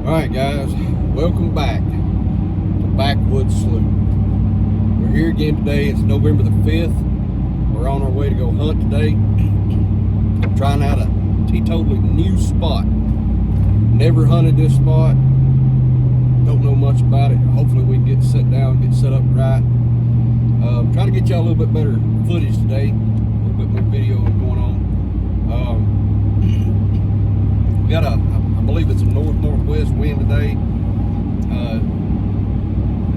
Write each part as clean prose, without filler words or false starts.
Alright guys, welcome back to Backwoods Slough. We're here again today. It's November the 5th. We're on our way to go hunt today. Trying out a teetotally new spot. Never hunted this spot. Don't know much about it. Hopefully we can get set down, get set up right. Trying to get y'all a little bit better footage today. A little bit more video going on. We got I believe it's a north-northwest wind today.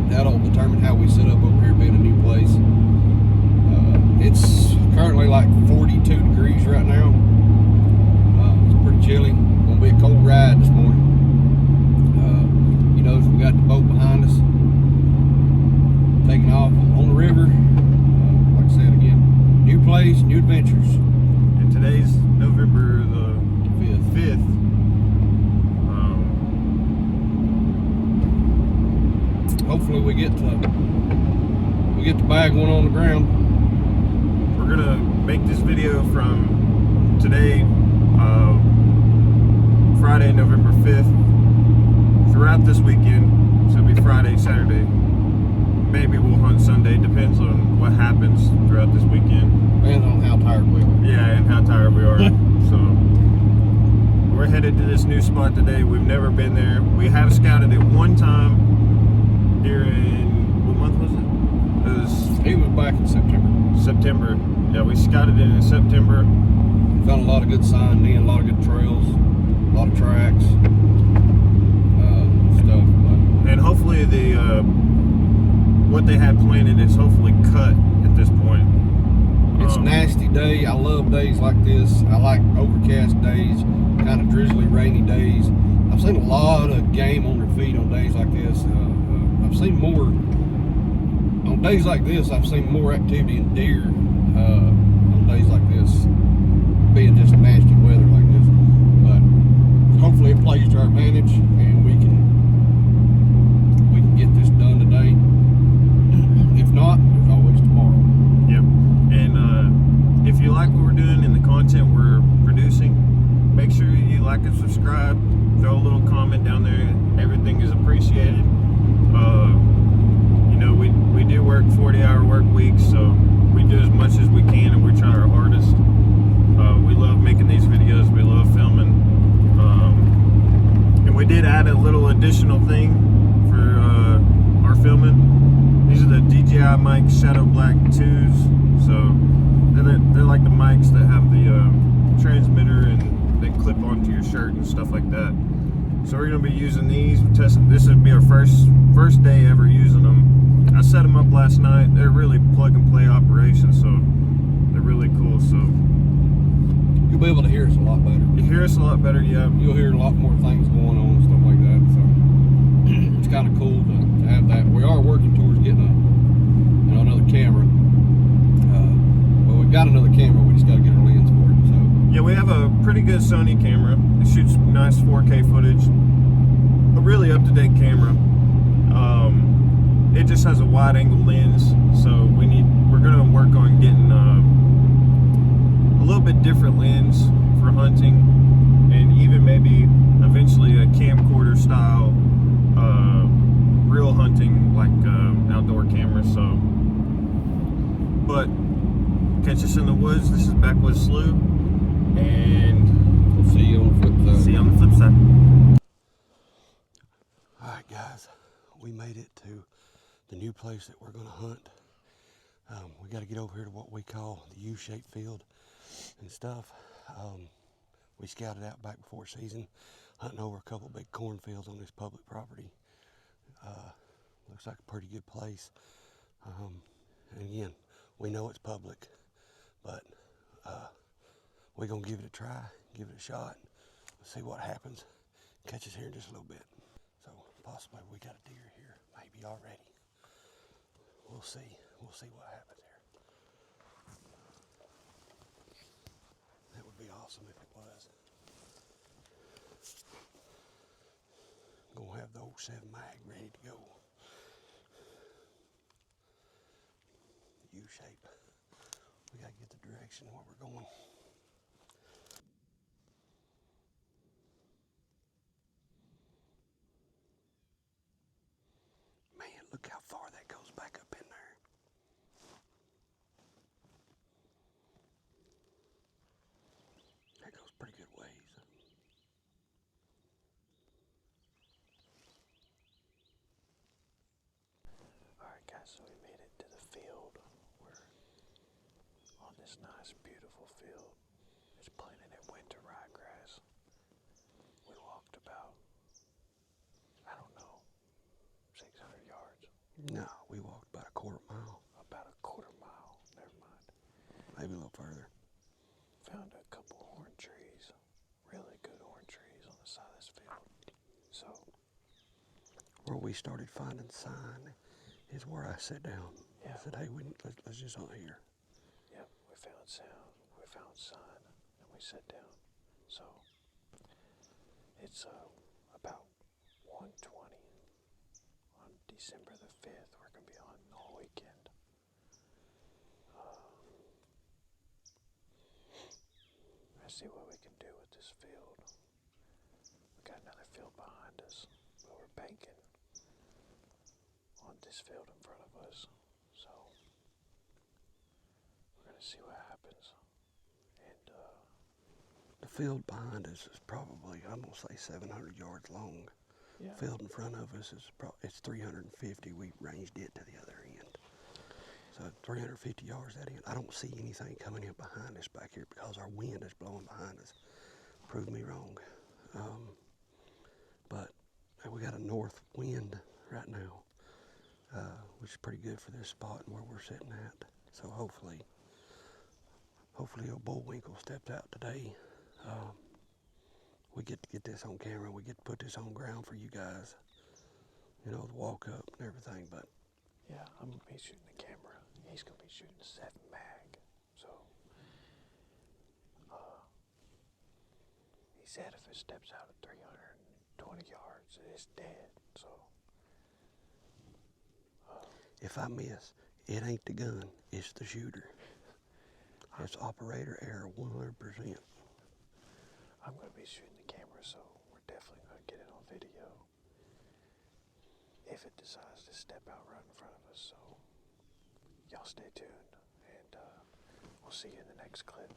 That'll determine how we set up over here, being a new place. It's currently like 42 degrees right now. It's pretty chilly. Gonna be a cold ride this morning. You notice we got the boat behind us, taking off on the river. Like I said again, new place, new adventures. And today's November the 5th. Hopefully we get the bag one on the ground. We're gonna make this video from today, Friday, November 5th, throughout this weekend. So it'll be Friday, Saturday. Maybe we'll hunt Sunday. Depends on what happens throughout this weekend. Depends on how tired we are. Yeah, and how tired we are. So we're headed to this new spot today. We've never been there. We have scouted it one time. What month was it? It was back in September. Yeah, we scouted it in September. Found a lot of good sign then, a lot of good trails, a lot of tracks, stuff. And hopefully what they had planted is hopefully cut at this point. It's a nasty day. I love days like this. I like overcast days, kind of drizzly, rainy days. I've seen a lot of game on their feet on days like this. I've seen more on days like this. I've seen more activity in deer on days like this, being just nasty weather like this. But hopefully it plays to our advantage, and we can get this done today. If not, there's always tomorrow. Yep. And if you like what we're doing and the content we're producing, make sure you like and subscribe. Throw a little comment down there. Everything is appreciated. You know, we do work 40-hour work weeks, so we do as much as we can, and we try our hardest. We love making these videos. We love filming. And we did add a little additional thing for our filming. These are the DJI mic Shadow Black 2s. So they're like the mics that have the transmitter and they clip onto your shirt and stuff like that. So we're going to be using these. This would be our first day ever using them. I set them up last night. They're really plug and play operations, so they're really cool. So you'll be able to hear us a lot better. You hear us a lot better, yeah. You'll hear a lot more things going on and stuff like that. So it's kind of cool to have that. We are working towards getting another camera. Well, we've got another camera. We just got to get our lens for it. So yeah, we have a pretty good Sony camera. It shoots nice 4K footage. A really up-to-date camera. It just has a wide-angle lens, so we're gonna work on getting a little bit different lens for hunting, and even maybe eventually a camcorder style real hunting, like outdoor camera. So, but catch us in the woods. This is Backwoods Slough, and we'll see you on the flip side. See you on the flip side. Alright guys, we made it to the new place that we're going to hunt. We got to get over here to what we call the U-shaped field and stuff. We scouted out back before season, hunting over a couple big cornfields on this public property. Looks like a pretty good place. And again, we know it's public, but we're going to give it a try, give it a shot, see what happens. Catch us here in just a little bit. So possibly we got a deer here, maybe already. We'll see. We'll see what happens here. That would be awesome if it was. Gonna have the old 7 mag ready to go. U-shape. We gotta get the direction where we're going. this nice, beautiful field. It's planted in winter ryegrass. We walked about, I don't know, 600 yards. No, we walked about a quarter mile. About a quarter mile, never mind. Maybe a little further. Found a couple orange trees, really good orange trees on the side of this field. So, Where we started finding sign is where I sat down. yeah. I said, hey, let's just hunt here. Yep, we found sound, we found sign, and we sat down. So, it's about 1:20 on December the 5th. We're going to be hunting all weekend. Let's see what we can do with this field. We got another field behind us, but we're banking on this field in front of us. So, we're going to see what happens. And, The field behind us is probably, I'm going to say 700 yards long. yeah. Field in front of us is it's 350. We ranged it to the other end. So 350 yards that end. I don't see anything coming in behind us back here because our wind is blowing behind us. Prove me wrong. But we got a north wind right now, which is pretty good for this spot and where we're sitting at. So hopefully old Bullwinkle stepped out today. We get to get this on camera. We get to put this on ground for you guys. You know, the walk up and everything. But Yeah, I'm going to be shooting the camera. He's going to be shooting a 7 mag. So, he said if it steps out at 320 yards, it's dead. So, if I miss, it ain't the gun, it's the shooter. It's operator error 100%. I'm going to be shooting the camera, so we're definitely going to get it on video if it decides to step out right in front of us. So, y'all stay tuned, and we'll see you in the next clip.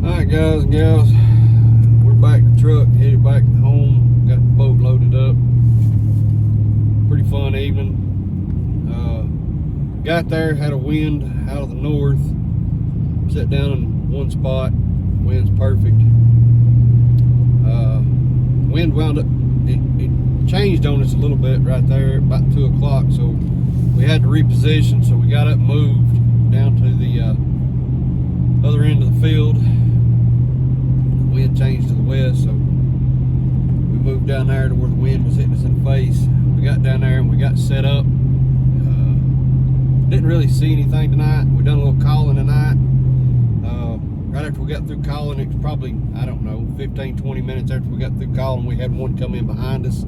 Alright guys and gals, we're back to the truck, headed back home, got the boat loaded up. Pretty fun evening. Got there, had a wind out of the north, sat down in one spot, wind's perfect. Wind wound up, it changed on us a little bit right there about 2 o'clock, so we had to reposition, so we got up and moved down to the other end of the field. The wind changed to the west, so we moved down there to where the wind was hitting us in the face. We got down there and we got set up. Didn't really see anything tonight. We done a little calling tonight. Right after we got through calling, it was probably, I don't know, 15-20 minutes after we got through calling, we had one come in behind us.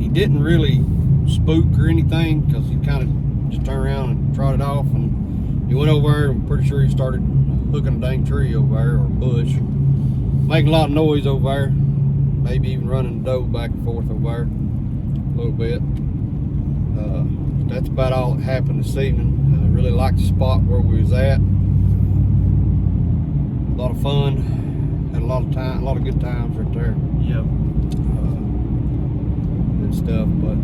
He didn't really spook or anything because he kind of just turned around and trotted off, and He went over there, I'm pretty sure he started hooking a dang tree over there, or bush. Making a lot of noise over there. Maybe even running the doe back and forth over there a little bit. That's about all that happened this evening. I really liked the spot where we was at. A lot of fun. Had a lot of time, a lot of good times right there. Yep. And stuff, but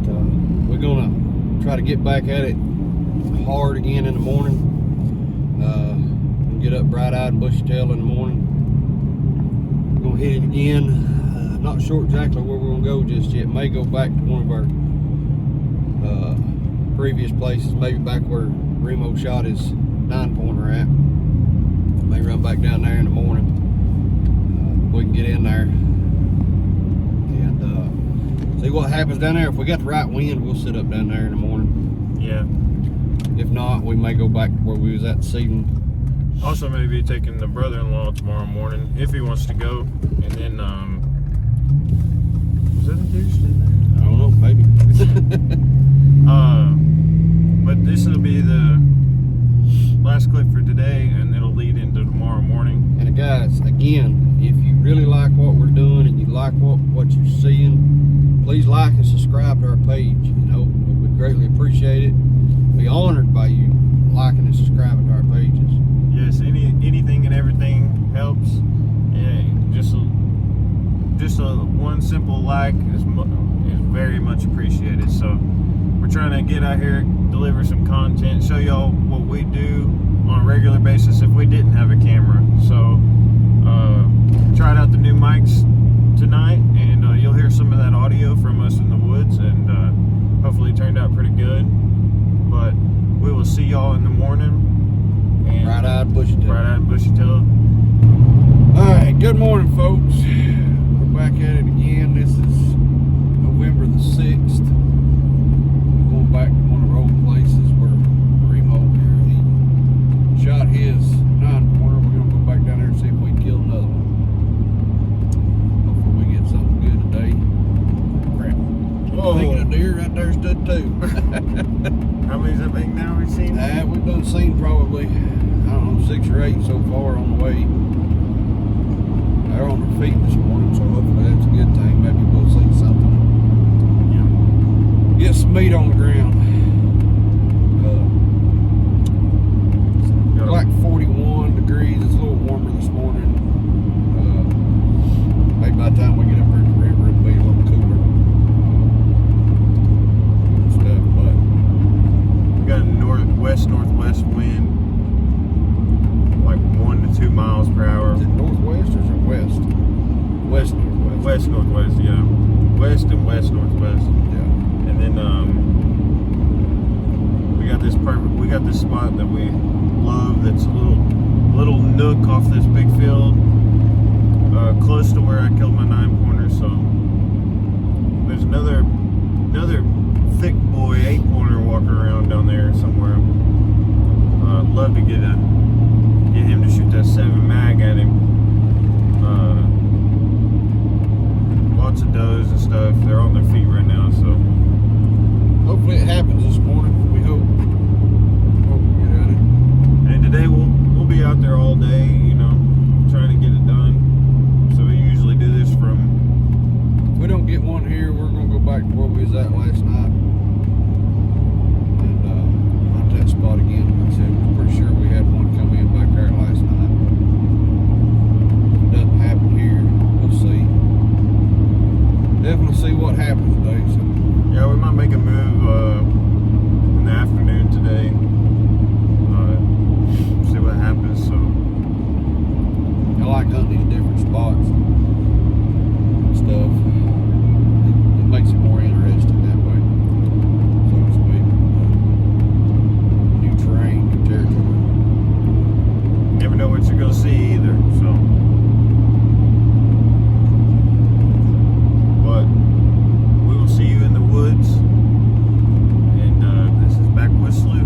we're gonna try to get back at it hard again in the morning. Get up bright-eyed and bushy-tailed in the morning. We're gonna hit it again. Not sure exactly where we're gonna go just yet. May go back to one of our previous places, maybe back where Remo shot his 9-pointer at. May run back down there in the morning. We can get in there and see what happens down there. If we got the right wind, we'll sit up down there in the morning. Yeah. If not, we may go back to where we was at this evening. Also, maybe taking the brother-in-law tomorrow morning if he wants to go, and then was that a deer stand there? I don't know, maybe. But this will be the last clip for today, and it'll lead into tomorrow morning. And guys, again, if you really like what we're doing and you like what you're seeing, please like and subscribe to our page. You know, we'd greatly appreciate it. Be honored by you liking and subscribing to our pages. Yes, anything and everything helps. Yeah, just a one simple like is very much appreciated. So we're trying to get out here, deliver some content, show y'all what we do on a regular basis if we didn't have a camera. So tried out the new mics tonight, and you'll hear some of that audio from us in the woods, and hopefully it turned out pretty good. But we will see y'all in the morning. Bright-eyed, bushy-tailed. Bright-eyed, bushy-tailed. Alright, good morning, folks. We're back at it again. This is November the 6th. We're going back to one of our old places where Remo here, he shot his 9-pointer. We're going to go back down there and see if we can kill another one. Hopefully we get something good today. Crap. Whoa. Speaking of deer, right there stood two. How many's that thing now we've seen? We've done seen probably, I don't know, 6 or 8 so far on the way. They're on their feet this morning, so hopefully that's a good thing. Maybe we'll see something. Yeah. Get some meat on the ground. Like 41 degrees. It's a little warmer this morning. Maybe by the time we get up here to the river, it'll be a little cooler. Stuff, but We got a northwest wind, like 1 to 2 miles per hour. is it northwest or is it west? West-northwest. West northwest, yeah. West and west northwest. Yeah. And then we got this spot that we love. That's a little nook off this big field, close to where I killed my 9-pointer. So there's another thick boy 8-pointer walking around down there somewhere. I'd love to get him to shoot that 7 mag at him. Lots of does and stuff. They're on their feet right now, so Hopefully it happens this morning. We hope. Hope we get at it. and today we'll be out there all day, you know, trying to get it done. So we usually do this from. If we don't get one here, we're gonna go back to where we was at last night and hunt that spot again. Like I said, we're pretty sure we had one come in back there last night. If it doesn't happen here, we'll see. Definitely see what happens today. So Yeah, we might make a move in the afternoon today. See what happens. So I like hunting these different spots and stuff. It makes it more interesting that way, so to speak. New terrain, new territory. never know what you're gonna see either. So, but we will see you in the woods. And this is Backwoods Slough.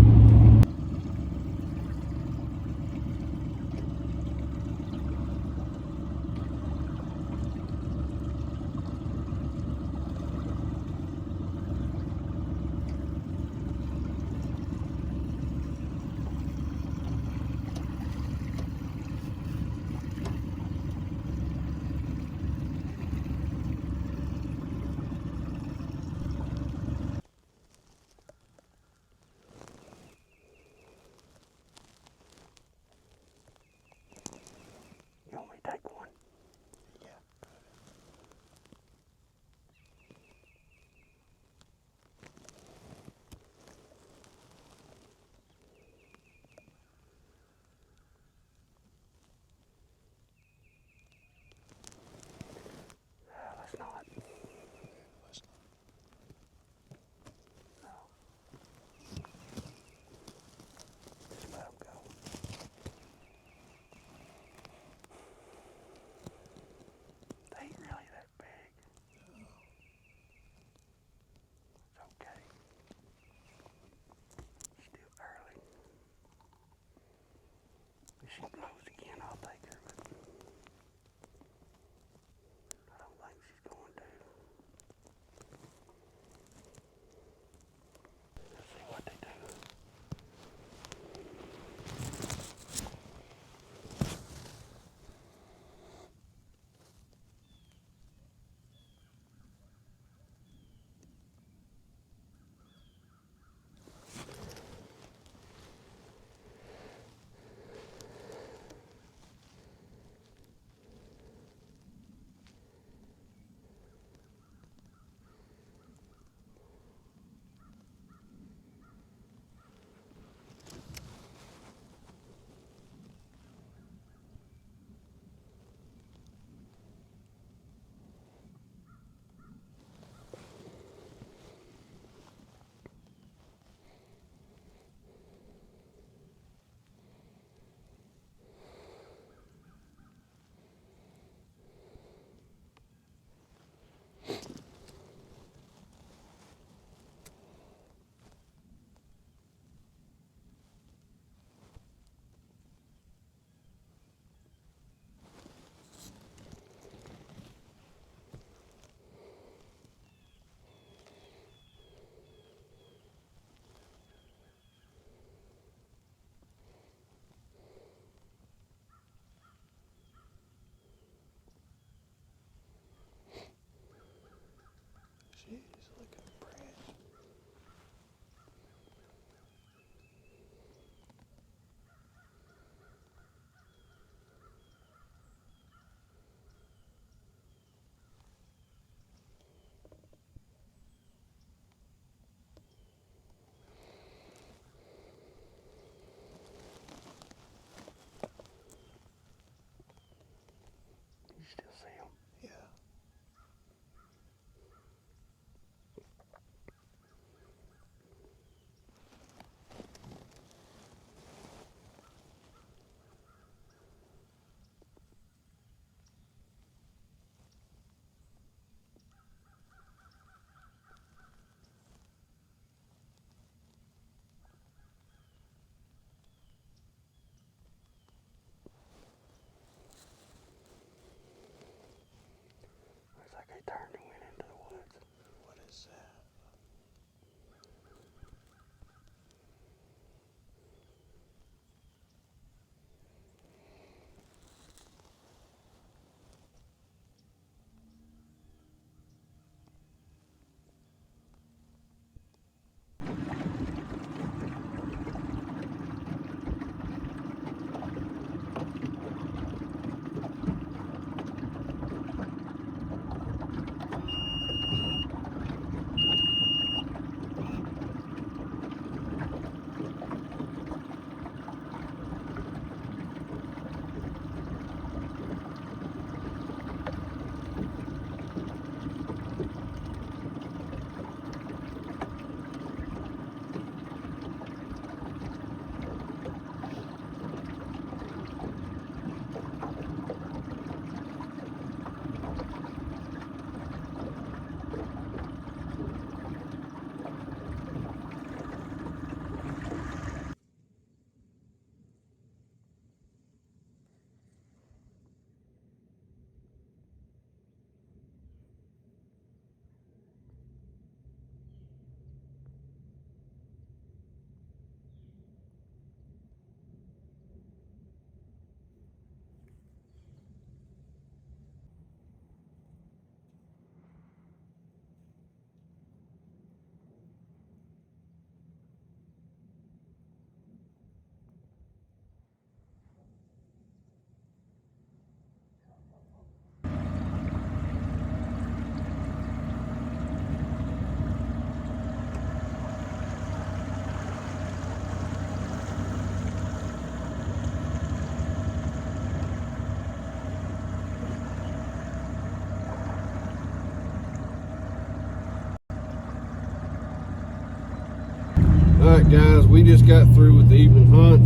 Alright guys, we just got through with the evening hunt.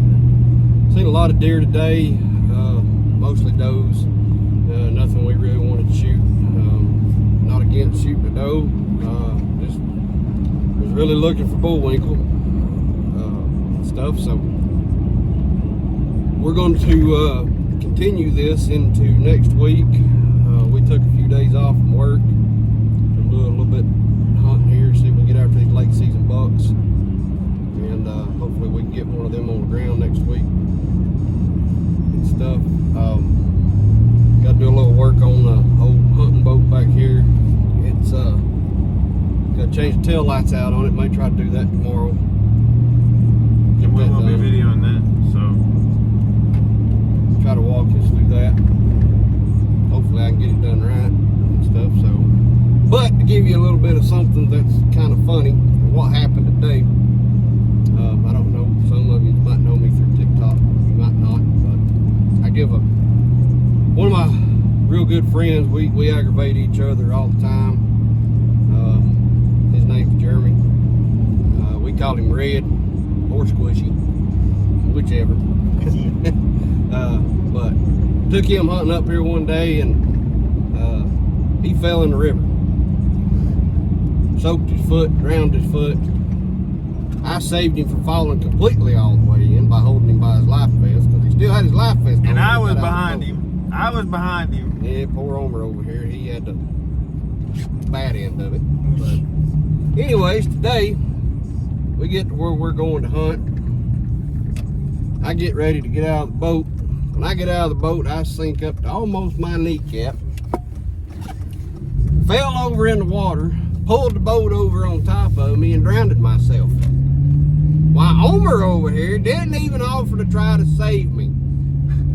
Seen a lot of deer today, mostly does. Nothing we really wanted to shoot. Not against shooting a doe, just was really looking for bullwinkle stuff. So we're going to continue this into next week. We took a few days off from work. We'll do a little bit hunting here, see if we can get after these late season bucks. And hopefully we can get one of them on the ground next week and stuff. Got to do a little work on the old hunting boat back here. It's got to change the tail lights out on it. Might try to do that tomorrow. There will be a video on that, so try to walk us through that. Hopefully I can get it done right and stuff. So, but to give you a little bit of something that's kind of funny, what happened today. I don't know, some of you might know me through TikTok, you might not, but I give one of my real good friends, we aggravate each other all the time. His name's Jeremy. We call him Red or Squishy, whichever. But took him hunting up here one day and he fell in the river. Soaked his foot, drowned his foot. I saved him from falling completely all the way in by holding him by his life vest, because he still had his life vest on. And I was behind him. I was behind him. Yeah, poor Omer over here. He had the bad end of it. But anyways, today we get to where we're going to hunt. I get ready to get out of the boat. When I get out of the boat, I sink up to almost my kneecap. Fell over in the water, pulled the boat over on top of me, and drowned myself. While Omer over here didn't even offer to try to save me.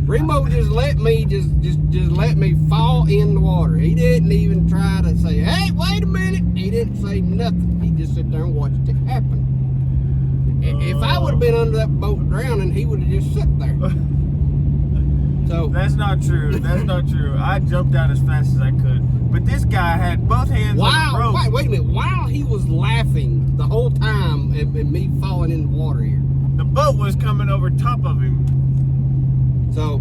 Remo just let me let me fall in the water. He didn't even try to say, "Hey, wait a minute." He didn't say nothing. He just sat there and watched it happen. If I would have been under that boat drowning, he would have just sat there. So that's not true. That's not true. I jumped out as fast as I could. But this guy had both hands on the rope. Wait a minute. While he was laughing the whole time at me falling in the water here. The boat was coming over top of him. So,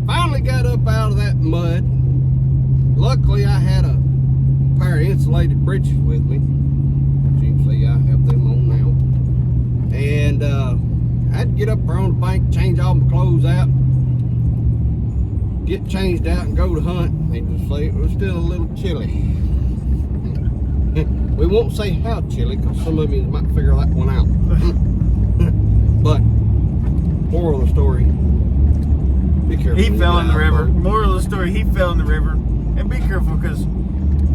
finally got up out of that mud. Luckily, I had a pair of insulated breeches with me. As you can see, I have them on now. And I had to get up there on the bank, change all my clothes out, get changed out and go to hunt. Needless to say, it was still a little chilly. We won't say how chilly because some of you might figure that one out. But moral of the story: be careful. He when you fell get in the out of river. boat. Moral of the story: he fell in the river, and be careful because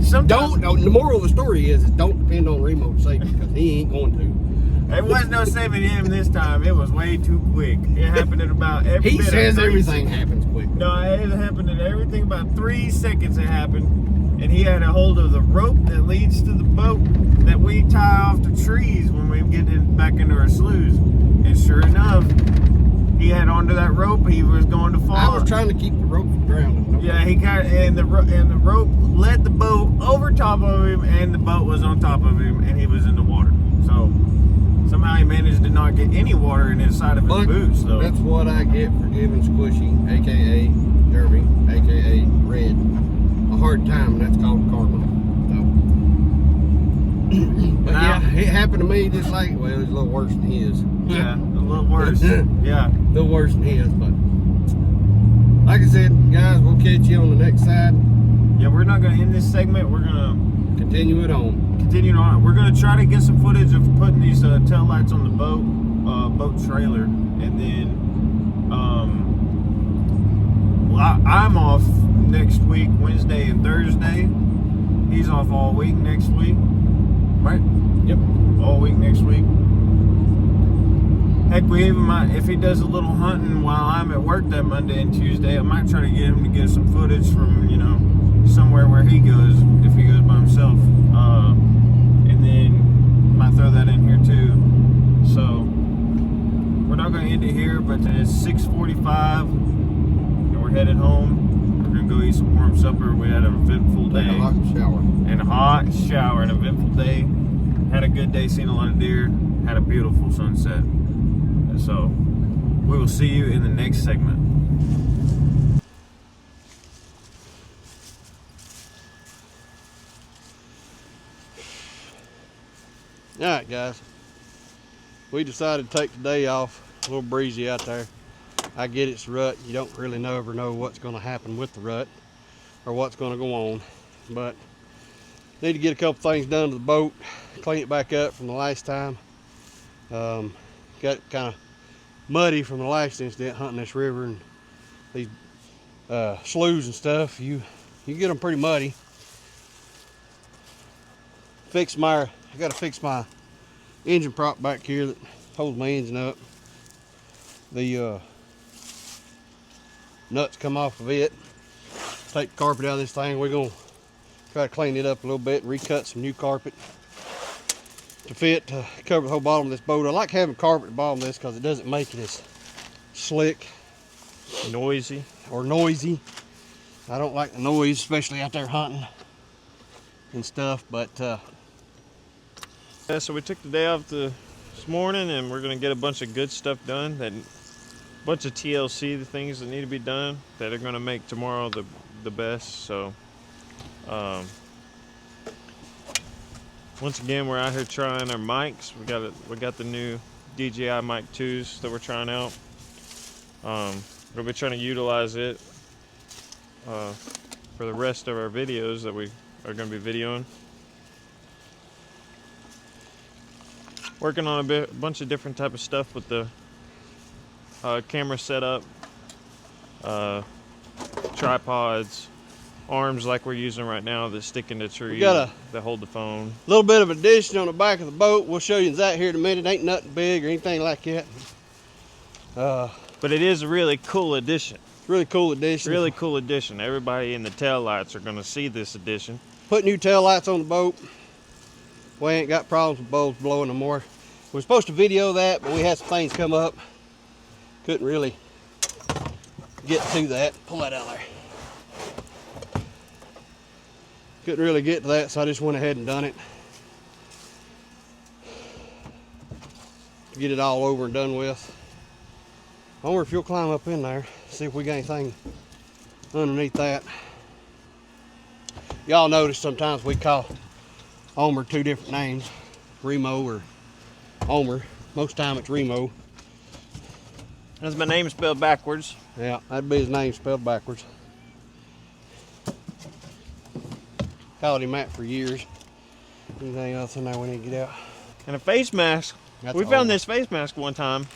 sometimes The moral of the story is don't depend on Remo to save you because he ain't going to. there was no saving him this time. It was way too quick. It happened in about every He bit says of 3 everything seconds. happens quick. No, it happened in everything about 3 seconds. It happened, and he had a hold of the rope that leads to the boat that we tie off the trees when we get back into our sloughs. And sure enough, he had onto that rope. He was going to fall. I was trying to keep the rope from drowning. No Yeah, he got and the rope led the boat over top of him, and the boat was on top of him, and he was in the water. So somehow he managed to not get any water in his side of his But boots. Though that's what I get for giving Squishy, aka Derby, aka Red, a hard time, and that's called karma. So, but Now- yeah, it happened to me just like, well, it was a little worse than his. yeah, a little worse. Yeah. A little worse than his, but like I said, guys, we'll catch you on the next side. Yeah, we're not gonna end this segment. We're gonna Continue it on. continue on. We're gonna try to get some footage of putting these tail lights on the boat trailer, and then well, I'm off next week, Wednesday and Thursday. He's off all week next week, right? Yep. All week next week. Heck, we even might, if he does a little hunting while I'm at work that Monday and Tuesday, I might try to get him to get some footage from, you know, somewhere where he goes, if he goes by himself. And then might throw that in here too. So we're not going to end it here, but it's 6:45 and we're headed home. We're going to go eat some warm supper. We had an eventful Take a day. hot shower. And a hot shower, an eventful day. Had a good day, seen a lot of deer. Had a beautiful sunset. So we will see you in the next segment. Alright guys, we decided to take the day off. A little breezy out there. I get it's rut. You don't really ever know what's going to happen with the rut or what's going to go on, but need to get a couple things done to the boat, clean it back up from the last time. Got it kind of muddy from the last incident hunting this river, and these sloughs and stuff, you get them pretty muddy. I got to fix my engine prop back here that holds my engine up. The nuts come off of it. Take the carpet out of this thing. We're gonna try to clean it up a little bit and recut some new carpet to fit to cover the whole bottom of this boat. I like having carpet at the bottom of this because it doesn't make it as slick Noisy. or noisy. I don't like the noise, especially out there hunting and stuff, but Yeah, so we took the day off this morning, and we're gonna get a bunch of good stuff done. That bunch of TLC, the things that need to be done that are gonna make tomorrow the best. So once again, we're out here trying our mics. We got the new DJI mic 2s that we're trying out. We'll be trying to utilize it for the rest of our videos that we are going to be videoing. Working on a bunch of different type of stuff with the camera setup, tripods, arms like we're using right now that stick into trees, that hold the phone. a little bit of addition on the back of the boat. We'll show you that here in a minute. Ain't nothing big or anything like that. But it is a really cool addition. Really cool addition. Really cool addition. Everybody in the tail lights are going to see this addition. Put new tail lights on the boat. We ain't got problems with bulbs blowing no more. We were supposed to video that, but we had some things come up. Couldn't really get to that. Pull that out there. Couldn't really get to that, so I just went ahead and done it. Get it all over and done with. I wonder if you'll climb up in there, see if we got anything underneath that. Y'all notice sometimes we call Omer two different names, Remo or Omer. Most time it's Remo. That's my name spelled backwards. Yeah, that'd be his name spelled backwards. Called him that for years. Anything else in there we need to get out? And a face mask. That's We old. found this face mask one time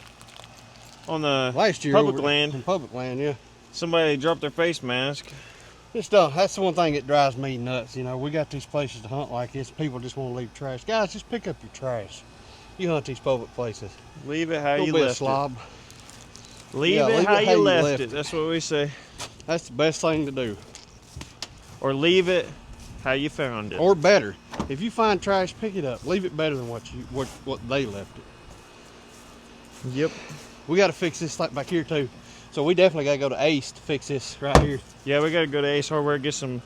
on the Last year public over land. in public land, yeah. Somebody dropped their face mask. Just that's the one thing that drives me nuts. You know, we got these places to hunt like this. People just want to leave trash. Guys, just pick up your trash. You hunt these public places. Leave it how Don't you be a left slob. it. Leave Yeah, it how you left it. That's what we say. That's the best thing to do. Or leave it how you found it. Or better, if you find trash, pick it up. Leave it better than what they left it. Yep. We got to fix this like back here too. So we definitely got to go to Ace to fix this right here. Yeah, we gotta go to Ace Hardware, get some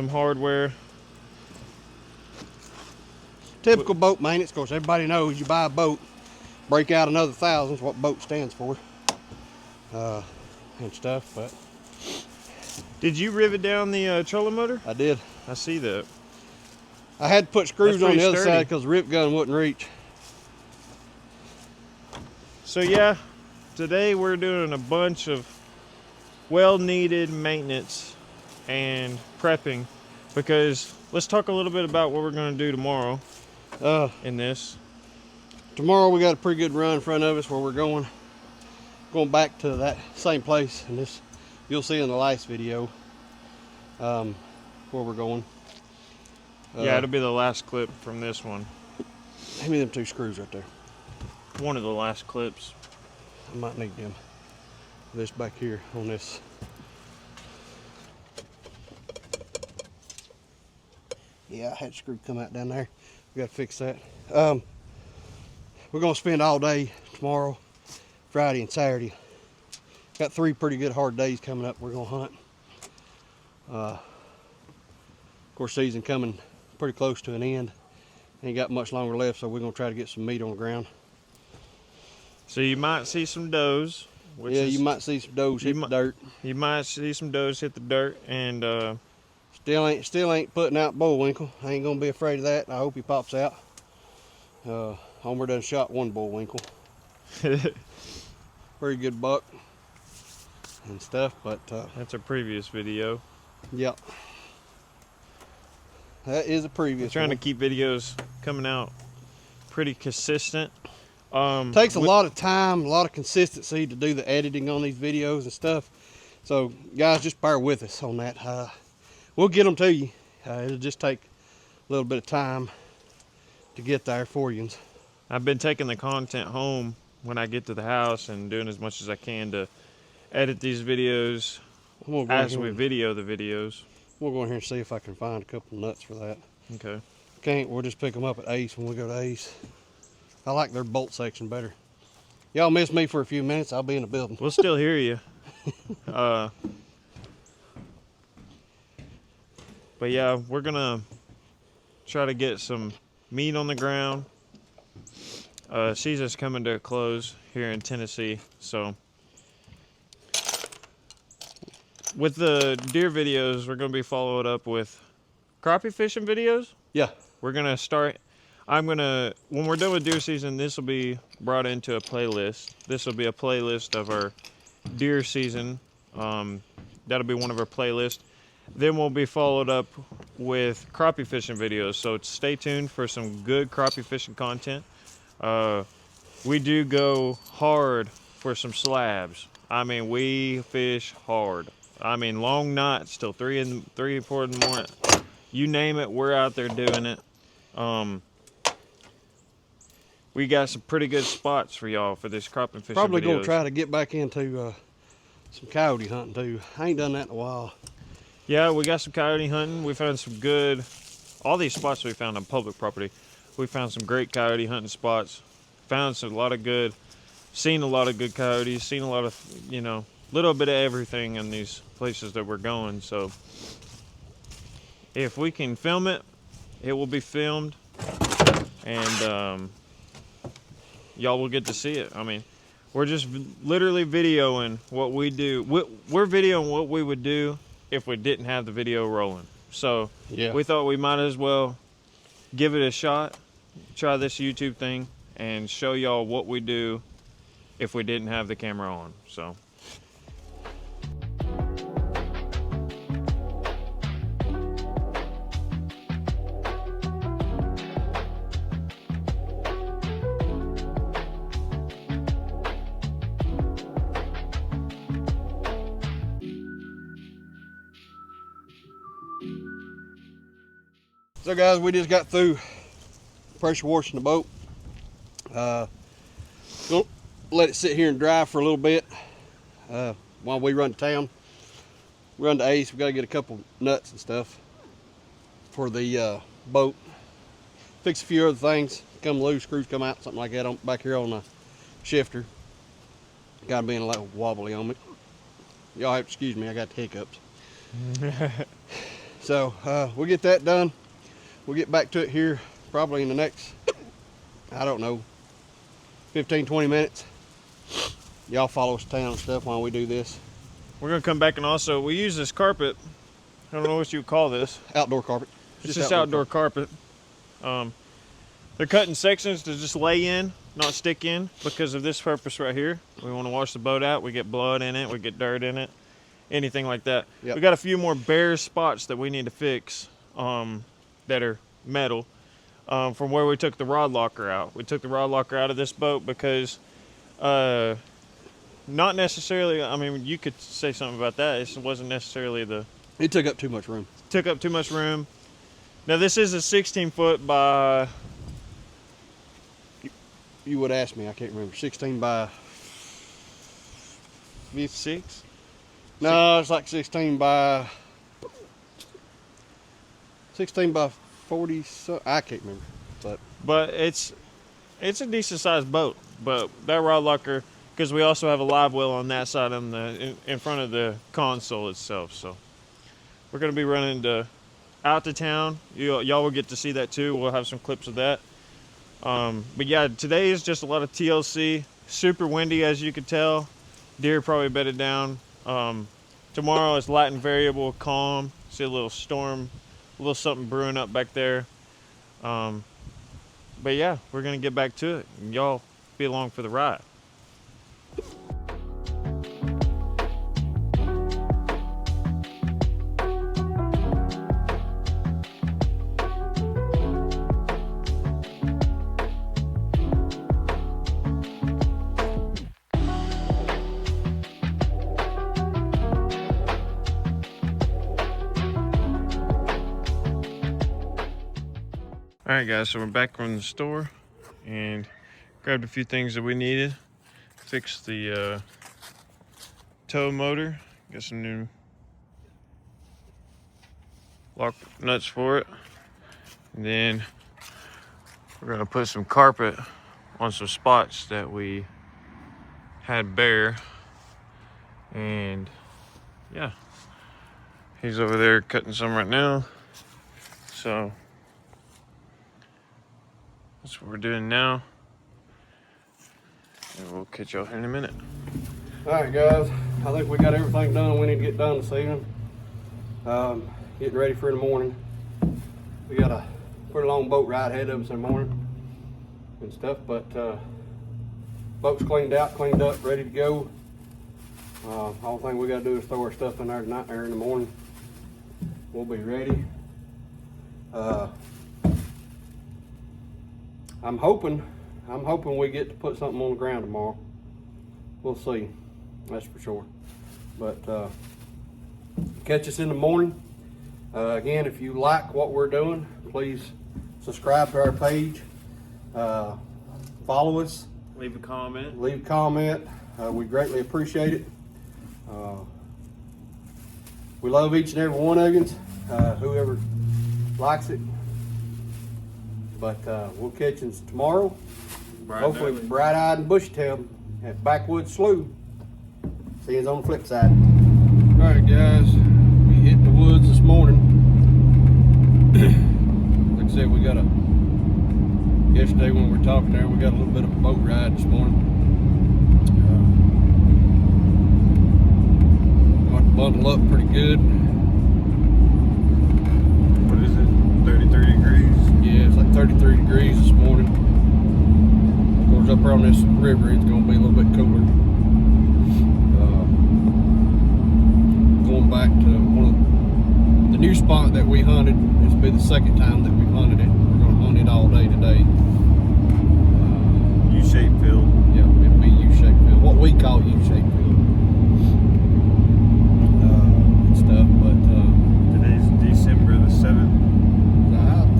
hardware. Typical boat maintenance. Of course, everybody knows you buy a boat, break out another $1,000 is what boat stands for, and stuff. But Did you rivet down the trolling motor? I did. I see that. I had to put screws That's on the pretty other sturdy. side because the rip gun wouldn't reach. So yeah, today we're doing a bunch of well-needed maintenance and prepping, because let's talk a little bit about what we're going to do tomorrow in this. Tomorrow we got a pretty good run in front of us where we're going back to that same place, and this you'll see in the last video where we're going. Yeah, it'll be the last clip from this one. Hand me them 2 screws right there. One of the last clips. I might need them. This back here on this. Yeah, I had a screw come out down there. We got to fix that. We're going to spend all day tomorrow, Friday, and Saturday. Got 3 pretty good hard days coming up. We're going to hunt. Of course, season coming pretty close to an end. Ain't got much longer left, so we're going to try to get some meat on the ground. So you might see some does. Yeah, you might see some does hit the dirt. You might see some does hit the dirt, and Still ain't putting out bullwinkle. I ain't gonna be afraid of that. I hope he pops out. Homer done shot 1 bullwinkle. Pretty good buck and stuff, but that's a previous video. yep. That is a previous I'm trying one. to keep videos coming out pretty consistent. Takes a lot of time, a lot of consistency to do the editing on these videos and stuff. So guys, just bear with us on that. We'll get them to you. It'll just take a little bit of time to get there for you. I've been taking the content home when I get to the house and doing as much as I can to edit these videos as we video the videos. We'll go in here and see if I can find a couple nuts for that. Okay. Can't, we'll just pick them up at Ace when we go to Ace. I like their bolt section better. Y'all miss me for a few minutes, I'll be in the building. We'll still hear you. But yeah, we're gonna try to get some meat on the ground. Season's coming to a close here in Tennessee, so with the deer videos, we're gonna be followed up with crappie fishing videos. Yeah. We're gonna start. When we're done with deer season, this will be brought into a playlist. This will be a playlist of our deer season. That'll be one of our playlists. Then we'll be followed up with crappie fishing videos. So stay tuned for some good crappie fishing content. We do go hard for some slabs. I mean, we fish hard. I mean, long nights till 3 or 4 in the morning. You name it, we're out there doing it. We got some pretty good spots for y'all for this crappie fishing Probably videos. gonna try to get back into some coyote hunting too. I ain't done that in a while. Yeah, we got some coyote hunting. We found some good, all these spots we found on public property. We found some great coyote hunting spots. Found seen a lot of good coyotes, seen a lot of, little bit of everything in these places that we're going. So if we can film it, it will be filmed, and y'all will get to see it. I mean, we're just literally videoing what we do. We're videoing what we would do if we didn't have the video rolling. So Yeah. we thought we might as well give it a shot, try this YouTube thing, and show y'all what we do if we didn't have the camera on. So So guys, we just got through pressure washing the boat. Gonna let it sit here and dry for a little bit while we run to town. We run to Ace. We gotta get a couple nuts and stuff for the boat. Fix a few other things. Come loose, screws come out, something like that on back here on the shifter. Got being a little wobbly on me. Y'all have to excuse me, I got the hiccups. So we'll get that done. We'll get back to it here probably in the next, I don't know, 15-20 minutes. Y'all follow us to town and stuff while we do this. We're gonna come back and also we use this carpet. I don't know what you would call this. Outdoor carpet. It's just outdoor carpet. They're cutting sections to just lay in, not stick in, because of this purpose right here. We want to wash the boat out. We get blood in it. We get dirt in it. Anything like that. Yep. We got a few more bare spots that we need to fix that are metal from where we took the rod locker out. We took the rod locker out of this boat because not necessarily, I mean, you could say something about that. It wasn't necessarily It took up too much room. Took up too much room. Now this is a 16 foot by... You would ask me, I can't remember. 16 by 56? No, it's like 16 by 40. So I can't remember, but it's a decent sized boat. But that rod locker, because we also have a live well on that side on in front of the console itself. So we're gonna be running out to town. Y'all will get to see that too. We'll have some clips of that. But yeah, today is just a lot of TLC. Super windy, as you can tell. Deer probably bedded down. Tomorrow is light and variable, calm. See a little storm, a little something brewing up back there. But yeah, we're gonna get back to it. And y'all be along for the ride. All right, guys, so we're back from the store and grabbed a few things that we needed. Fixed the tow motor, got some new lock nuts for it. And then we're gonna put some carpet on some spots that we had bare. And yeah, he's over there cutting some right now. So that's what we're doing now, and we'll catch y'all here in a minute. All right, guys. I think we got everything done we need to get done this evening. Getting ready for in the morning. We got a pretty long boat ride ahead of us in the morning and stuff, but boat's cleaned out, cleaned up, ready to go. All thing we got to do is throw our stuff in there tonight or in the morning. We'll be ready. I'm hoping we get to put something on the ground tomorrow. We'll see, that's for sure. But catch us in the morning. Again, if you like what we're doing, please subscribe to our page. Follow us. Leave a comment. Leave a comment. We greatly appreciate it. We love each and every one of you. Whoever likes it. But we'll catch you tomorrow. Hopefully bright-eyed and bushy-tailed at Backwoods Slough. See you on the flip side. All right, guys, we hit the woods this morning. Like I said, yesterday when we were talking there, we got a little bit of a boat ride this morning. Got to bundle up pretty good. What is it? 33 degrees? Yeah, it's like 33 degrees this morning. Of course, up here on this river, it's going to be a little bit cooler. Going back to one of the new spot that we hunted. This will be the second time that we've hunted it. We're going to hunt it all day today. U-shaped field. Yeah, it'll be U-shaped field. What we call U-shaped field. And stuff, but today's December the 7th. I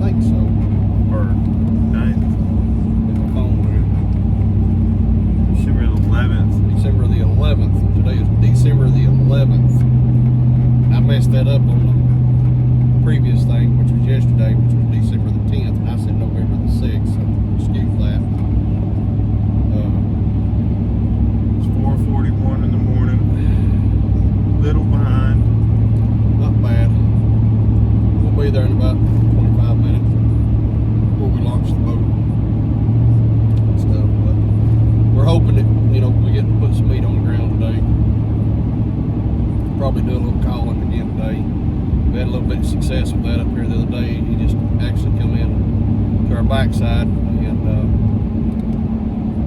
backside, and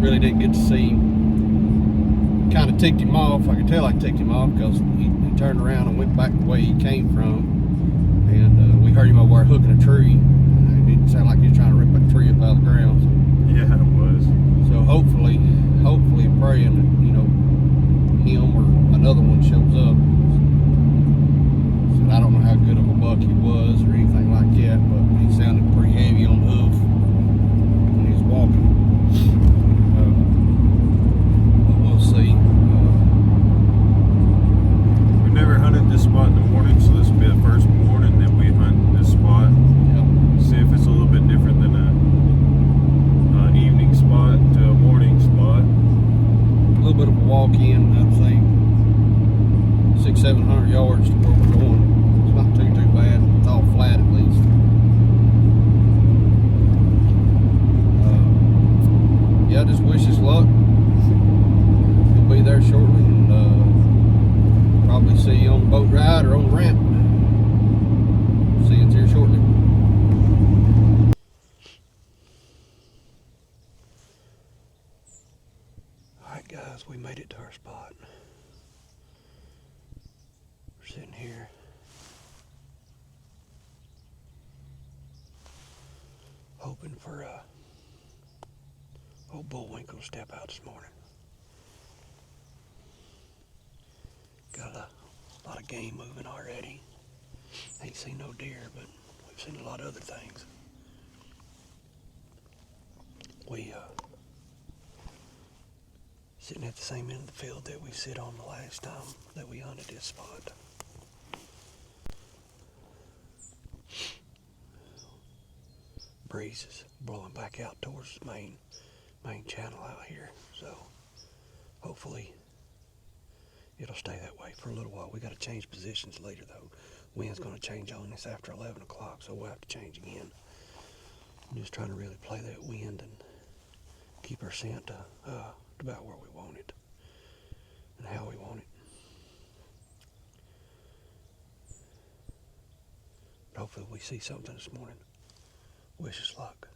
really didn't get to see him. Kind of ticked him off. I could tell I ticked him off because he turned around and went back the way he came from, and we heard him over there hooking a tree. It didn't sound like he was trying to rip a tree up out of the ground. So. Yeah, it was. So hopefully praying that, you know, him or another one shows up. So I don't know how good of a buck he was or anything like that, but he sounded pretty heavy on the hoof when he was walking. But we'll see. We've never hunted this spot in the morning, so this will be the first morning that we hunt this spot. Yep. See if it's a little bit different than a evening spot to a morning spot. A little bit of a walk in, I'd say 600-700 yards to where we're going. It's not too bad. It's all flat at least. Yeah, just wish us luck. He'll be there shortly, and probably see you on the boat ride or on the ramp. See you here shortly. Alright guys, we made it to our spot. We're sitting here. Hoping for old Bullwinkle to step out this morning. Got a lot of game moving already. Ain't seen no deer, but we've seen a lot of other things. We sitting at the same end of the field that we sit on the last time that we hunted this spot. Breeze is blowing back out towards the main channel out here, so hopefully it'll stay that way for a little while. We got to change positions later though. Wind's going to change on us after 11 o'clock, so we'll have to change again. I'm just trying to really play that wind and keep our scent about where we want it and how we want it. But hopefully we see something this morning. Wish us luck.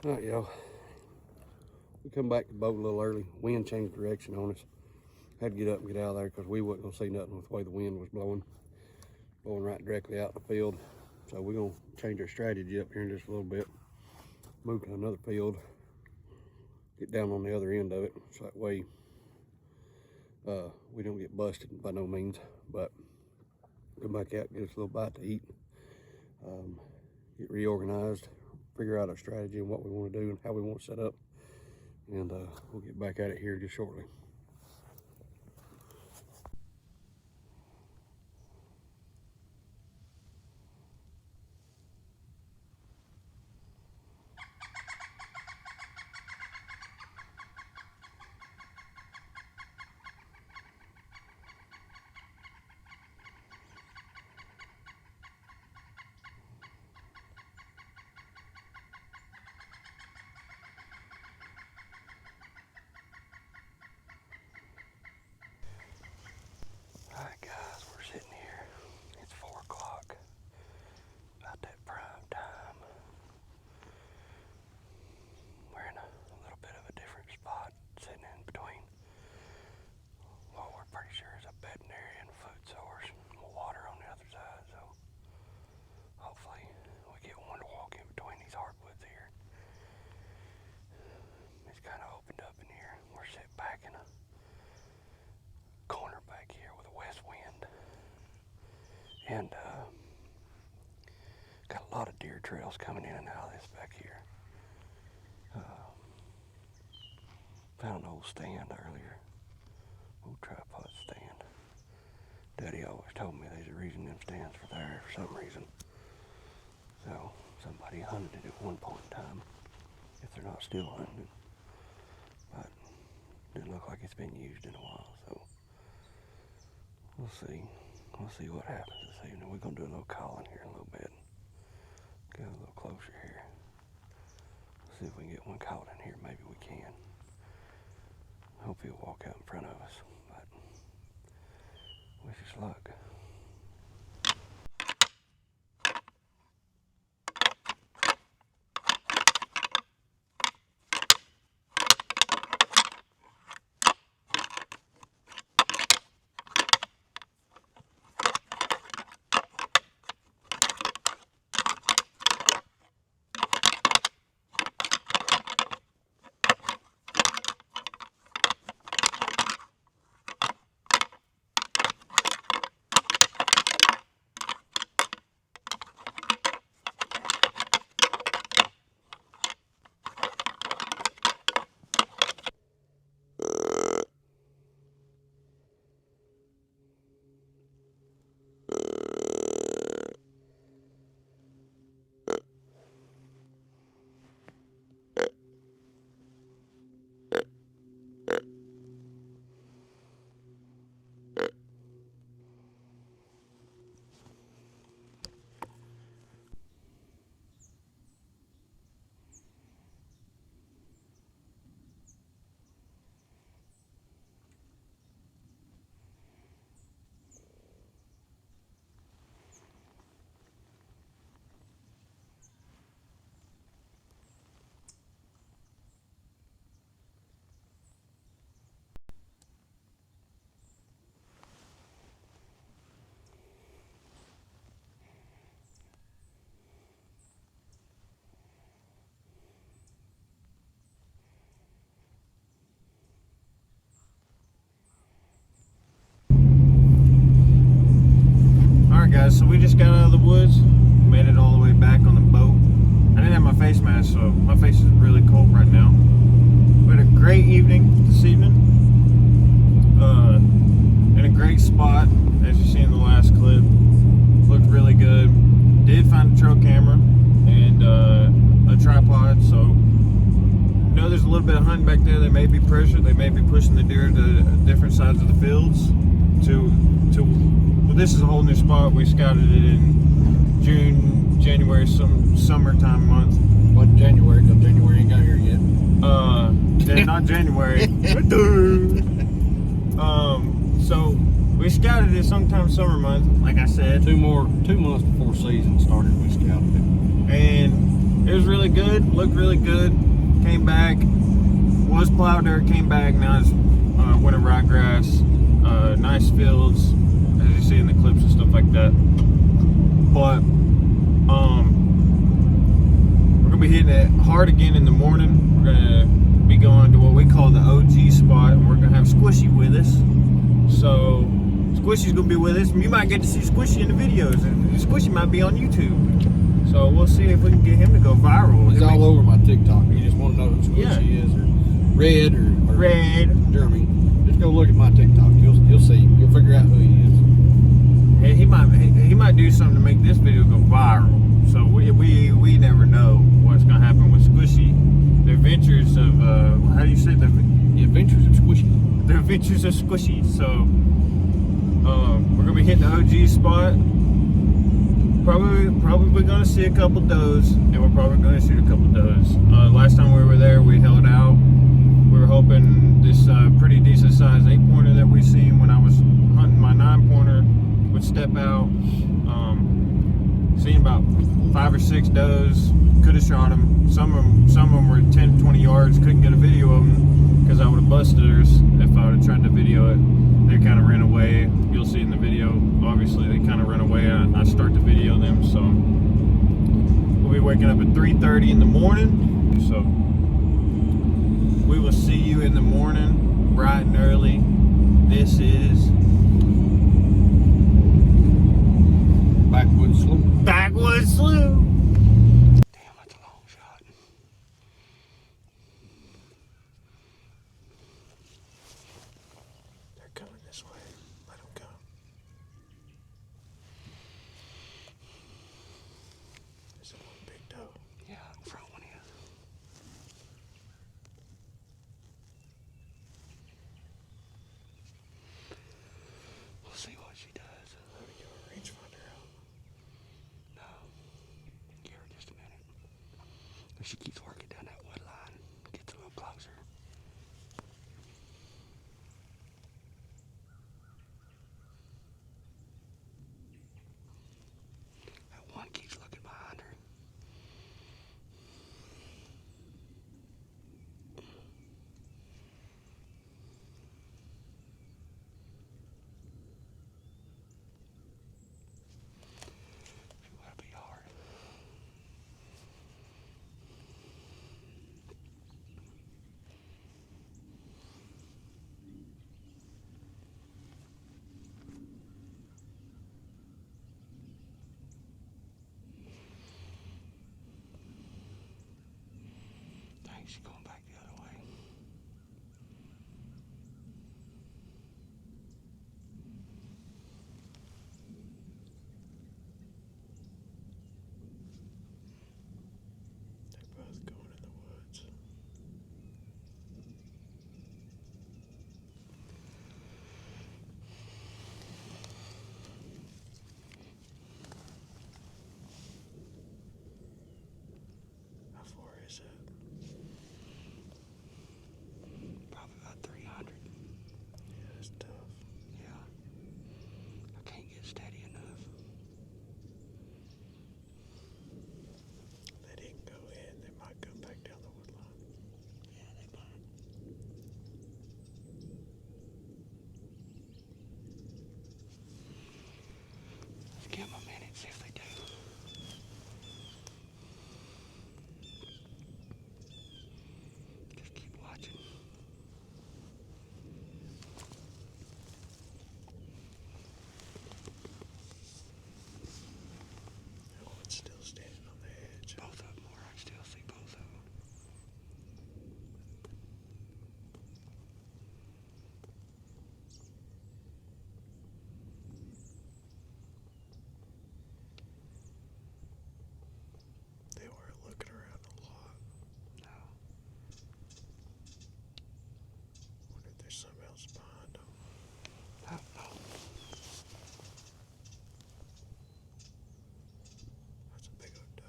All right, y'all. We come back to the boat a little early. Wind changed direction on us. Had to get up and get out of there because we wasn't going to see nothing with the way the wind was blowing right directly out in the field. So we're going to change our strategy up here in just a little bit. Move to another field. Get down on the other end of it. So that way we don't get busted by no means. But come back out, get us a little bite to eat. Get reorganized. Figure out our strategy and what we want to do and how we want to set up. And we'll get back at it here just shortly. And got a lot of deer trails coming in and out of this back here. Found an old stand earlier, old tripod stand. Daddy always told me there's a reason them stands were there for some reason. So somebody hunted it at one point in time, if they're not still hunting it. But it didn't look like it's been used in a while, so we'll see. We'll see what happens this evening. We're gonna do a little calling here in a little bit. Get a little closer here. See if we can get one caught in here. Maybe we can. Hope he'll walk out in front of us, but wish us luck. Guys, so we just got out of the woods, made it all the way back on the boat. I didn't have my face mask, so my face is really cold right now. We had a great evening this evening, in a great spot, as you see in the last clip. Looked really good. Did find a trail camera and a tripod, so you know there's a little bit of hunting back there. They may be pressured, they may be pushing the deer to different sides of the fields. Well, this is a whole new spot. We scouted it in June, January, some summertime month. What January? Because January ain't got here yet. Yeah, not January. So we scouted it sometime summer month, like I said. 2 months before season started, we scouted it. And it was really good. Looked really good. Came back. Was plow dirt. Came back. Now it's winter ryegrass. Nice fields, as you see in the clips and stuff like that. But we're gonna be hitting it hard again in the morning. We're gonna be going to what we call the OG spot, and we're gonna have Squishy with us. So Squishy's gonna be with us, and you might get to see Squishy in the videos, and Squishy might be on YouTube. So we'll see if we can get him to go viral. He's all over my TikTok. You just want to know who Squishy is, or Red, or Red. Jeremy. Just go look at my TikTok. You'll see. You'll figure out who he is. Hey, he might do something to make this video go viral. So we never know what's gonna happen with Squishy. The adventures of how do you say the adventures of Squishy? The adventures of Squishy. So we're gonna be hitting the OG spot. Probably gonna see a couple does, and we're probably gonna shoot a couple does. Last time we were there, we held out. We were hoping this pretty decent sized 8-pointer that we seen when I was hunting my 9-pointer would step out. Seen about 5 or 6 does. Could have shot them. Some of them were 10, 20 yards. Couldn't get a video of them because I would have busted hers if I would have tried to video it. They kind of ran away. You'll see in the video. Obviously, they kind of ran away. I start to video them. So we'll be waking up at 3:30 in the morning. So we will see you in the morning, bright and early. This is She keeps working down that wood line. Gets a little closer. That one keeps looking behind her. That'll be hard. Dang, she's going back the other way. They're both going in the woods. How far is it? Probably about 300. Yeah, it's tough. Yeah. I can't get steady enough. They didn't go in. They might go back down the wood line. Yeah, they might. Let's give them a minute, see if they do. Just keep watching. That one's still standing on the edge. Both of them, or I still see both of them. They weren't looking around a lot. No. Wonder if there's something else behind them. I don't know. That's a big old doe.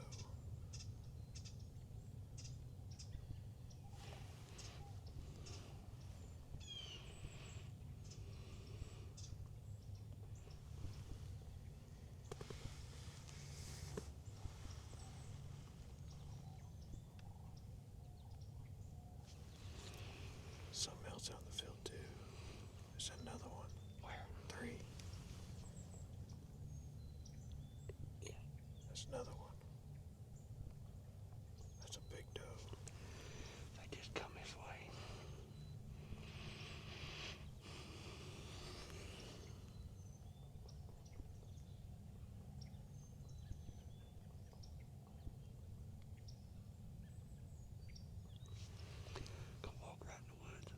Something else out in the field too. There's another one. Where? 3. Yeah. That's another one. That's a big doe. They just come this way. Go walk right in the woods.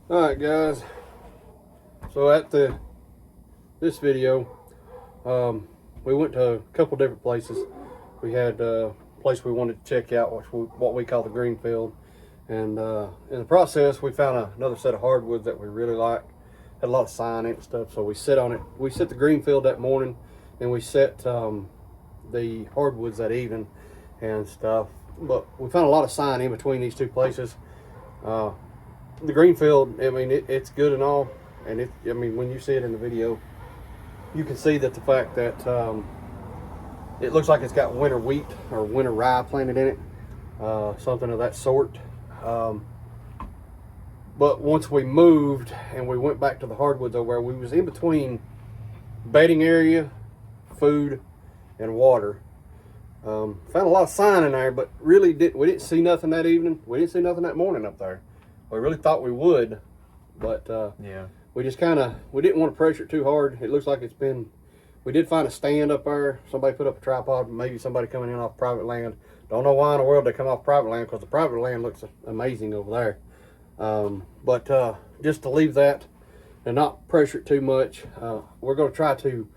All right, guys. So at this video, we went to a couple different places. We had a place we wanted to check out, what we call the green field, and in the process, we found another set of hardwoods that we really liked. Had a lot of sign in it and stuff, so we sit on it. We set the green field that morning, and we set the hardwoods that evening and stuff. But we found a lot of sign in between these two places. The green field, I mean, it's good and all, and I mean, when you see it in the video, you can see that the fact that it looks like it's got winter wheat or winter rye planted in it, something of that sort. But once we moved and we went back to the hardwoods over there, we was in between bedding area, food, and water. Found a lot of sign in there, but really we didn't see nothing that evening. We didn't see nothing that morning up there. We really thought we would, but Yeah. we just we didn't want to pressure it too hard. It looks like it's been, we did find a stand up there. Somebody put up a tripod, maybe somebody coming in off private land. Don't know why in the world they come off private land, because the private land looks amazing over there. But just to leave that and not pressure it too much, we're going to try to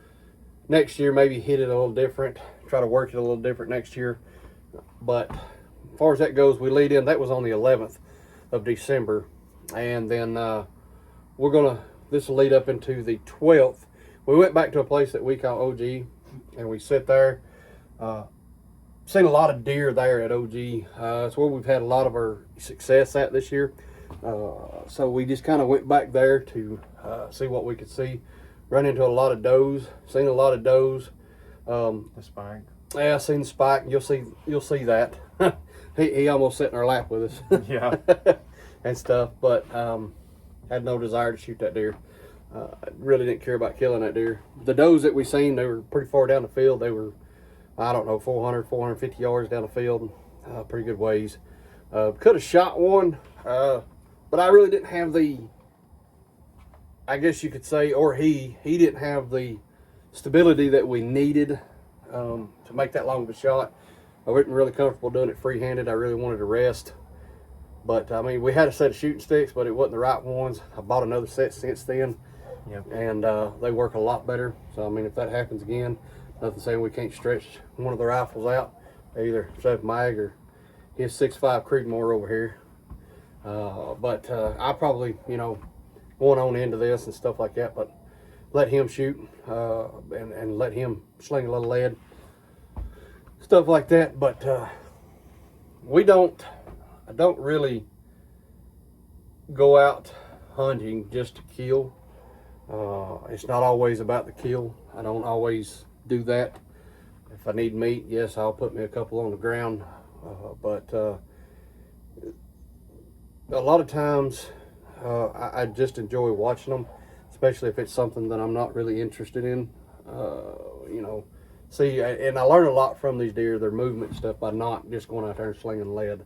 next year maybe hit it a little different, try to work it a little different next year. But as far as that goes, we lead in, that was on the 11th of December, and then this will lead up into the 12th. We went back to a place that we call OG, and we sit there. Seen a lot of deer there at OG. It's where we've had a lot of our success at this year. So we just kind of went back there to see what we could see. Run into a lot of does. Seen a lot of does. The spike. Yeah, I seen the spike. You'll see that. he almost sat in our lap with us. Yeah. And stuff, but had no desire to shoot that deer. Really didn't care about killing that deer. The does that we seen, they were pretty far down the field. They were, I don't know, 450 yards down the field. Pretty good ways. Could have shot one, but I really didn't have the, I guess you could say, or he didn't have the stability that we needed to make that long of a shot. I wasn't really comfortable doing it free-handed. I really wanted to rest. But I mean, we had a set of shooting sticks, but it wasn't the right ones. I bought another set since then. Yep. And they work a lot better. So I mean, if that happens again, nothing saying we can't stretch one of the rifles out, either Chef Mag or his 6.5 Creedmoor over here. But I probably, going on into this and stuff like that, but let him shoot and let him sling a little lead, stuff like that. But I don't really go out hunting just to kill. It's not always about the kill. I don't always do that. If I need meat, yes, I'll put me a couple on the ground. But a lot of times I just enjoy watching them, especially if it's something that I'm not really interested in. See, and I learn a lot from these deer, their movement and stuff, by not just going out there and slinging lead.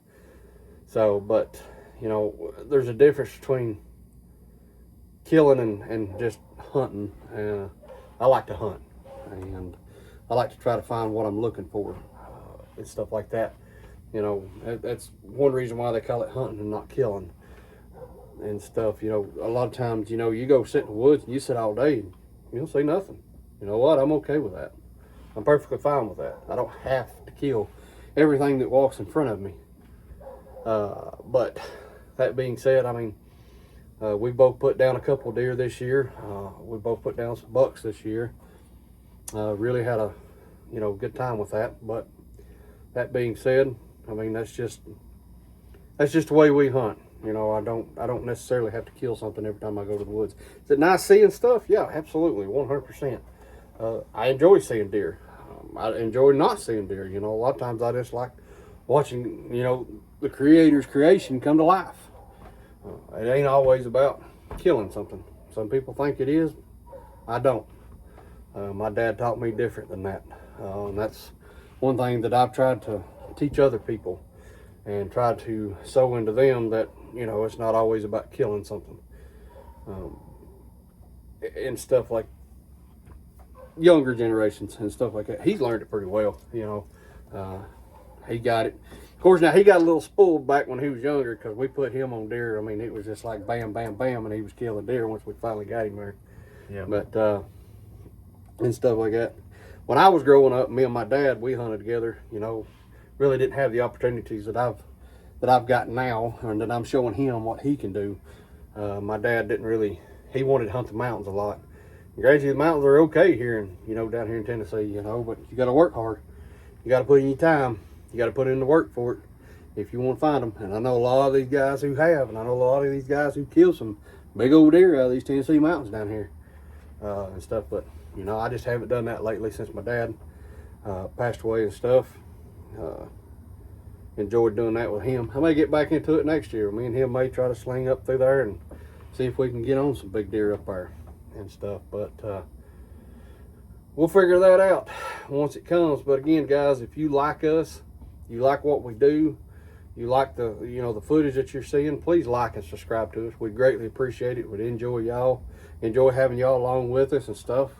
So, but, there's a difference between killing and just hunting. I like to hunt, and I like to try to find what I'm looking for and stuff like that. That's one reason why they call it hunting and not killing and stuff. A lot of times, you go sit in the woods and you sit all day and you don't see nothing. You know what? I'm okay with that. I'm perfectly fine with that. I don't have to kill everything that walks in front of me. But that being said, I mean, we both put down a couple of deer this year. We both put down some bucks this year. Really had a, good time with that. But that being said, I mean, that's just the way we hunt. I don't necessarily have to kill something every time I go to the woods. Is it nice seeing stuff? Yeah, absolutely, 100%. I enjoy seeing deer. I enjoy not seeing deer. A lot of times I just like watching, the creator's creation come to life. It ain't always about killing something. Some people think it is. I don't. My dad taught me different than that. And that's one thing that I've tried to teach other people and try to sow into them, that, it's not always about killing something. And stuff like younger generations and stuff like that. He's learned it pretty well, he got it. Of course, now he got a little spoiled back when he was younger because we put him on deer. I mean, it was just like bam, bam, bam, and he was killing deer once we finally got him there. Yeah. But and stuff like that. When I was growing up, me and my dad, we hunted together. You know, really didn't have the opportunities that I've got now, and that I'm showing him what he can do. My dad didn't really. He wanted to hunt the mountains a lot. Granted, the mountains are okay here, down here in Tennessee, but you got to work hard. You got to put in your time. You got to put in the work for it if you want to find them. And I know a lot of these guys who have, and I know a lot of these guys who kill some big old deer out of these Tennessee mountains down here and stuff. But, I just haven't done that lately since my dad passed away and stuff. Enjoyed doing that with him. I may get back into it next year. Me and him may try to sling up through there and see if we can get on some big deer up there and stuff. But we'll figure that out once it comes. But again, guys, if you like us, you like what we do, you like the the footage that you're seeing, please like and subscribe to us. We greatly appreciate it. We'd enjoy having y'all along with us and stuff.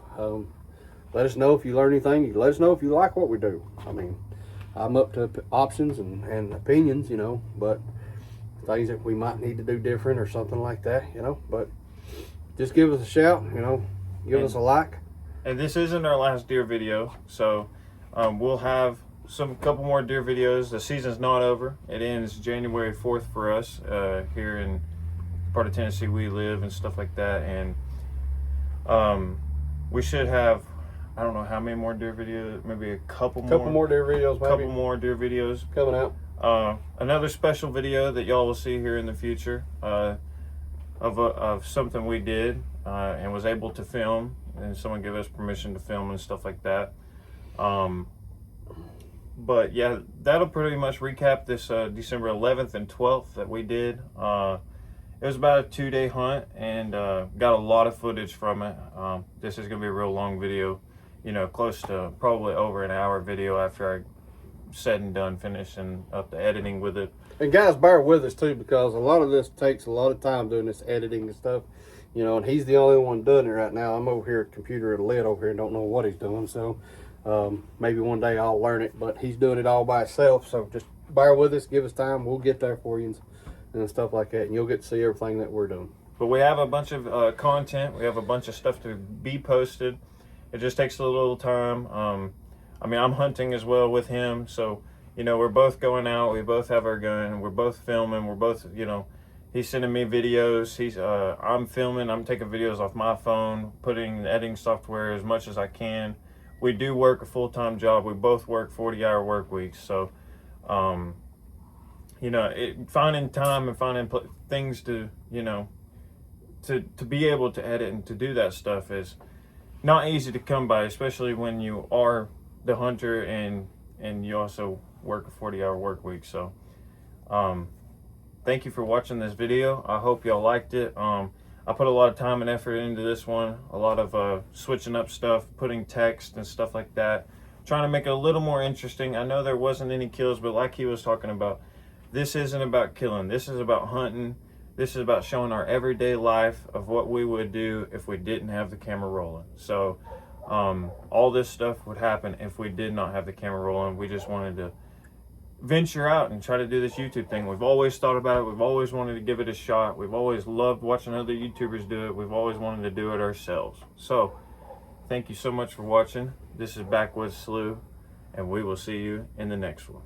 Let us know if you learn anything. Let us know if you like what we do. I mean, I'm up to options and opinions, but things that we might need to do different or something like that, but just give us a shout, give us a like. And this isn't our last deer video, so we'll have couple more deer videos. The season's not over. It ends January 4th for us here in part of Tennessee we live and stuff like that. And we should have, I don't know how many more deer videos, maybe a couple more deer videos, maybe. Couple more deer videos coming out. Another special video that y'all will see here in the future of something we did and was able to film, and someone gave us permission to film and stuff like that. But yeah, that'll pretty much recap this December 11th and 12th that we did. It was about a 2-day hunt, and got a lot of footage from it. This is gonna be a real long video, close to probably over an hour video after I said and done finishing up the editing with it. And guys, bear with us too, because a lot of this takes a lot of time doing this editing and stuff, and he's the only one doing it right now. I'm over here at the computer at a lid over here and don't know what he's doing, so maybe one day I'll learn it, but he's doing it all by himself. So just bear with us, give us time, we'll get there for you and stuff like that, and you'll get to see everything that we're doing. But we have a bunch of content, we have a bunch of stuff to be posted. It just takes a little time. I mean, I'm hunting as well with him, so we're both going out, we both have our gun, we're both filming, we're both, he's sending me videos, I'm filming, I'm taking videos off my phone, putting the editing software as much as I can. We do work a full-time job. We both work 40-hour work weeks, so finding time and finding things to to be able to edit and to do that stuff is not easy to come by, especially when you are the hunter and you also work a 40-hour work week. So thank you for watching this video. I hope y'all liked it. I put a lot of time and effort into this one, a lot of switching up stuff, putting text and stuff like that, trying to make it a little more interesting. I know there wasn't any kills, but like he was talking about, this isn't about killing, this is about hunting. This is about showing our everyday life of what we would do if we didn't have the camera rolling. So all this stuff would happen if we did not have the camera rolling. We just wanted to venture out and try to do this YouTube thing. We've always thought about it. We've always wanted to give it a shot. We've always loved watching other YouTubers do it. We've always wanted to do it ourselves. So thank you so much for watching. This is Backwoods Slew, and we will see you in the next one.